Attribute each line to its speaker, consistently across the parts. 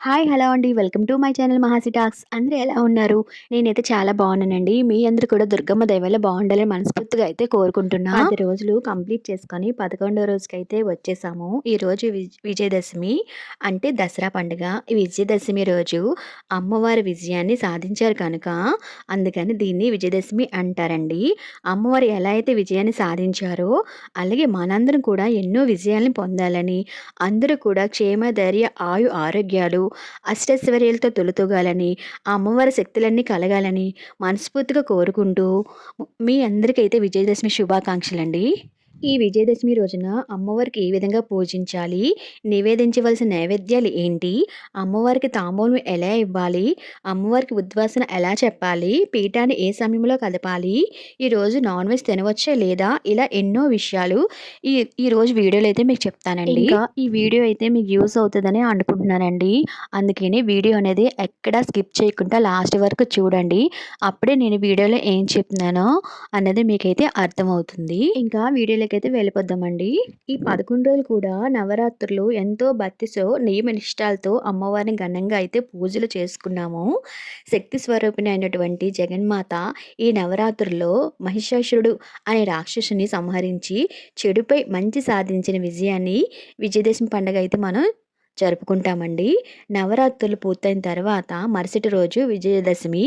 Speaker 1: Hi! Hello అండి. Welcome to my channel Mahasi talks. అందరూ ఎలా ఉన్నారు? నేనైతే చాలా బాగున్నానండి. మీ అందరూ కూడా దుర్గమ్మ దయ వల్ల బాగుండాలని మనస్ఫూర్తిగా అయితే కోరుకుంటున్నా. 10 రోజులు కంప్లీట్ చేసుకొని 11వ రోజుకైతే వచ్చేసాము. ఈరోజు విజయదశమి అంటే దసరా పండుగ. ఈ విజయదశమి రోజు అమ్మవారి విజయాన్ని సాధించారు కనుక అందుకని దీన్ని విజయదశమి అంటారండి. అమ్మవారు ఎలా అయితే విజయాన్ని సాధించారో అలాగే మనందరం కూడా ఎన్నో విజయాలను పొందాలని, అందరూ కూడా క్షేమ, ధైర్య, ఆయు, ఆరోగ్యాలు అష్టైశ్వర్యాలతో తొలతూగాలని, ఆ అమ్మవారి శక్తులన్నీ కలగాలని మనస్ఫూర్తిగా కోరుకుంటూ మీ అందరికైతే విజయదశమి శుభాకాంక్షలండి. ఈ విజయదశమి రోజున అమ్మవారికి ఏ విధంగా పూజించాలి? నివేదించవలసిన నైవేద్యాలు ఏంటి? అమ్మవారికి తాంబూలం ఎలా ఇవ్వాలి? అమ్మవారికి ఉద్వాసన ఎలా చెప్పాలి? పీఠాన్ని ఏ సమయంలో కదపాలి? ఈరోజు నాన్ వెజ్ తినవచ్చా లేదా? ఇలా ఎన్నో విషయాలు ఈ ఈరోజు వీడియోలో అయితే మీకు చెప్తానండి. ఇంకా ఈ వీడియో అయితే మీకు యూస్ అవుతుందని అనుకుంటున్నానండి. అందుకని వీడియో అనేది ఎక్కడా స్కిప్ చేయకుండా లాస్ట్ వరకు చూడండి. అప్పుడే నేను వీడియోలో ఏం చెప్తున్నానో అన్నది మీకైతే అర్థమవుతుంది. ఇంకా వీడియోలోకి అయితే వెళ్ళిపోద్దామండి. ఈ 11 రోజులు కూడా నవరాత్రులు ఎంతో భక్తితో నియమ నిష్ఠాలతో అమ్మవారిని ఘనంగా అయితే పూజలు చేసుకున్నాము. శక్తి స్వరూపిణి అయినటువంటి జగన్మాత ఈ నవరాత్రుల్లో మహిషాసురుడు అనే రాక్షసుని సంహరించి చెడుపై మంచి సాధించిన విజయాన్ని విజయదశమి పండుగ అయితే మనం జరుపుకుంటామండి. నవరాత్రులు పూర్తయిన తర్వాత మరుసటి రోజు విజయదశమి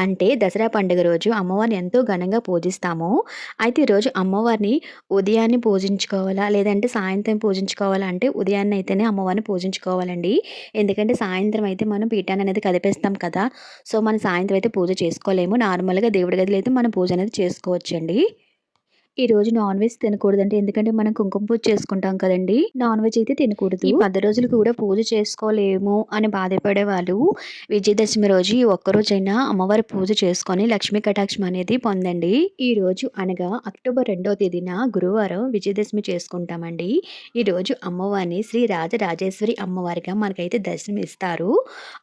Speaker 1: అంటే దసరా పండుగ రోజు అమ్మవారిని ఎంతో ఘనంగా పూజిస్తాము. అయితే ఈరోజు అమ్మవారిని ఉదయాన్నే పూజించుకోవాలా? లేదంటే సాయంత్రం పూజించుకోవాలా? అంటే ఉదయాన్నే అయితేనే అమ్మవారిని పూజించుకోవాలండి. ఎందుకంటే సాయంత్రం అయితే మనం పీఠాన్ని అనేది కదిపేస్తాం కదా! సో, మనం సాయంత్రం అయితే పూజ చేసుకోలేము. నార్మల్‌గా దేవుడి గదిలో అయితే మనం పూజ అనేది చేసుకోవచ్చండి. ఈరోజు నాన్ వెజ్ తినకూడదండి. ఎందుకంటే మనం కుంకుమ పూజ చేసుకుంటాం కదండీ! నాన్ వెజ్ అయితే తినకూడదు. ఈ 10 రోజులు కూడా పూజ చేసుకోలేము అని బాధపడేవాళ్ళు విజయదశమి రోజు ఈ ఒక్కరోజైనా అమ్మవారి పూజ చేసుకొని లక్ష్మీ కటాక్షం అనేది పొందండి. ఈరోజు అనగా అక్టోబర్ 2వ తేదీన గురువారం విజయదశమి చేసుకుంటామండి. ఈరోజు అమ్మవారిని శ్రీ రాజరాజేశ్వరి అమ్మవారిగా మనకైతే దర్శనం ఇస్తారు.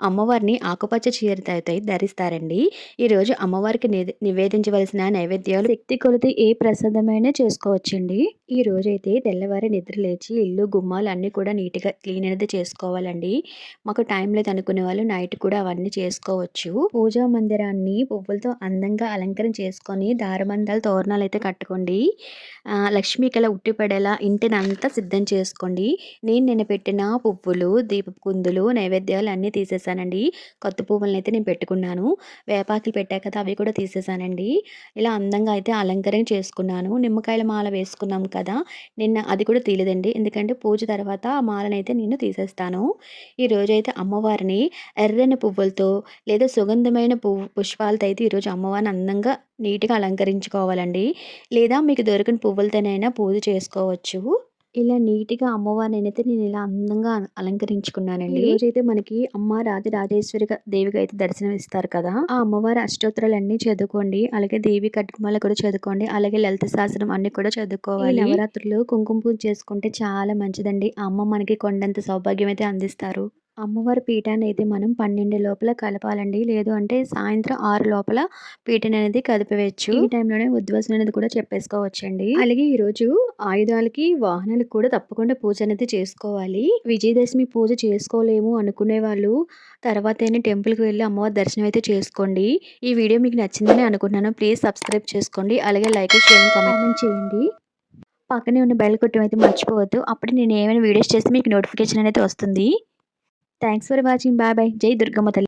Speaker 1: అమ్మవారిని ఆకుపచ్చ చీరతో అయితే ధరిస్తారండి. ఈరోజు అమ్మవారికి నివేదించవలసిన నైవేద్యాలు శక్తి కొలది ఏ ప్రసాదమైనా చేసుకోవచ్చండి. ఈ రోజైతే తెల్లవారి నిద్ర లేచి ఇల్లు గుమ్మాలు అన్నీ కూడా నీట్‌గా క్లీన్ అనేది చేసుకోవాలండి. మాకు టైం లేదు అనుకునే వాళ్ళు నైట్ కూడా అవన్నీ చేసుకోవచ్చు. పూజా మందిరాన్ని పువ్వులతో అందంగా అలంకరణ చేసుకొని దారబంధాలు తోరణాలు అయితే కట్టుకోండి. లక్ష్మీకళ ఉట్టిపడేలా ఇంటినంతా సిద్ధం చేసుకోండి. నేను నిన్న పెట్టిన పువ్వులు, దీపపు కుందులు, నైవేద్యాలు అన్నీ తీసేసానండి. కొత్త పువ్వులనైతే నేను పెట్టుకున్నాను. వేపాకులు పెట్టా కదా! అవి కూడా తీసేసానండి. ఇలా అందంగా అయితే అలంకరణ చేసుకున్నాను. నిమ్మకాయల మాల వేసుకున్నాం కదా! నిన్న అది కూడా తీయలేదండి. ఎందుకంటే పూజ తర్వాత ఆ మాలనైతే నేను తీసేస్తాను. ఈరోజైతే అమ్మవారిని ఎర్రని పువ్వులతో లేదా సుగంధమైన పుష్పాలతో అయితే ఈరోజు అమ్మవారిని అందంగా నీట్‌గా అలంకరించుకోవాలండి. లేదా మీకు దొరికిన పువ్వులతోనైనా పూజ చేసుకోవచ్చు. ఇలా నీట్‌గా అమ్మవారినైతే నేను ఇలా అందంగా అలంకరించుకున్నానండి. ఈరోజైతే మనకి అమ్మ రాజరాజేశ్వరిగా దేవిగా అయితే దర్శనం ఇస్తారు కదా! ఆ అమ్మవారి అష్టోత్తరాలన్నీ చదువుకోండి. అలాగే దేవి ఖడ్గమాల కూడా చదువుకోండి. అలాగే లలిత సహస్రం అన్నీ కూడా చదువుకోవాలి. ఈ నవరాత్రులు కుంకుమ పూజ చేసుకుంటే చాలా మంచిదండి. ఆ అమ్మ మనకి కొండంత సౌభాగ్యం అయితే అందిస్తారు. అమ్మవారి పీఠాన్ని అయితే మనం 12 లోపల కలపాలండి. లేదు అంటే సాయంత్రం 6 లోపల పీఠాన్ని అనేది కదిపేయచ్చు. ఈ టైంలోనే ఉద్వాసన అనేది కూడా చెప్పేసుకోవచ్చండి. అలాగే ఈరోజు ఆయుధాలకి, వాహనాలకు కూడా తప్పకుండా పూజ అనేది చేసుకోవాలి. విజయదశమి పూజ చేసుకోలేము అనుకునే వాళ్ళు తర్వాతైనా టెంపుల్‌కి వెళ్లి అమ్మవారి దర్శనం అయితే చేసుకోండి. ఈ వీడియో మీకు నచ్చిందని అనుకుంటున్నాను. ప్లీజ్ సబ్స్క్రైబ్ చేసుకోండి. అలాగే లైక్, షేర్, కామెంట్ చేయండి. పక్కనే ఉన్న బెల్ కొట్టడం అయితే మర్చిపోవద్దు. అప్పుడు నేను ఏమైనా వీడియోస్ చేస్తే మీకు నోటిఫికేషన్ అనేది వస్తుంది. Thanks for watching. Bye bye. జై దుర్గమ్మ తల్లి.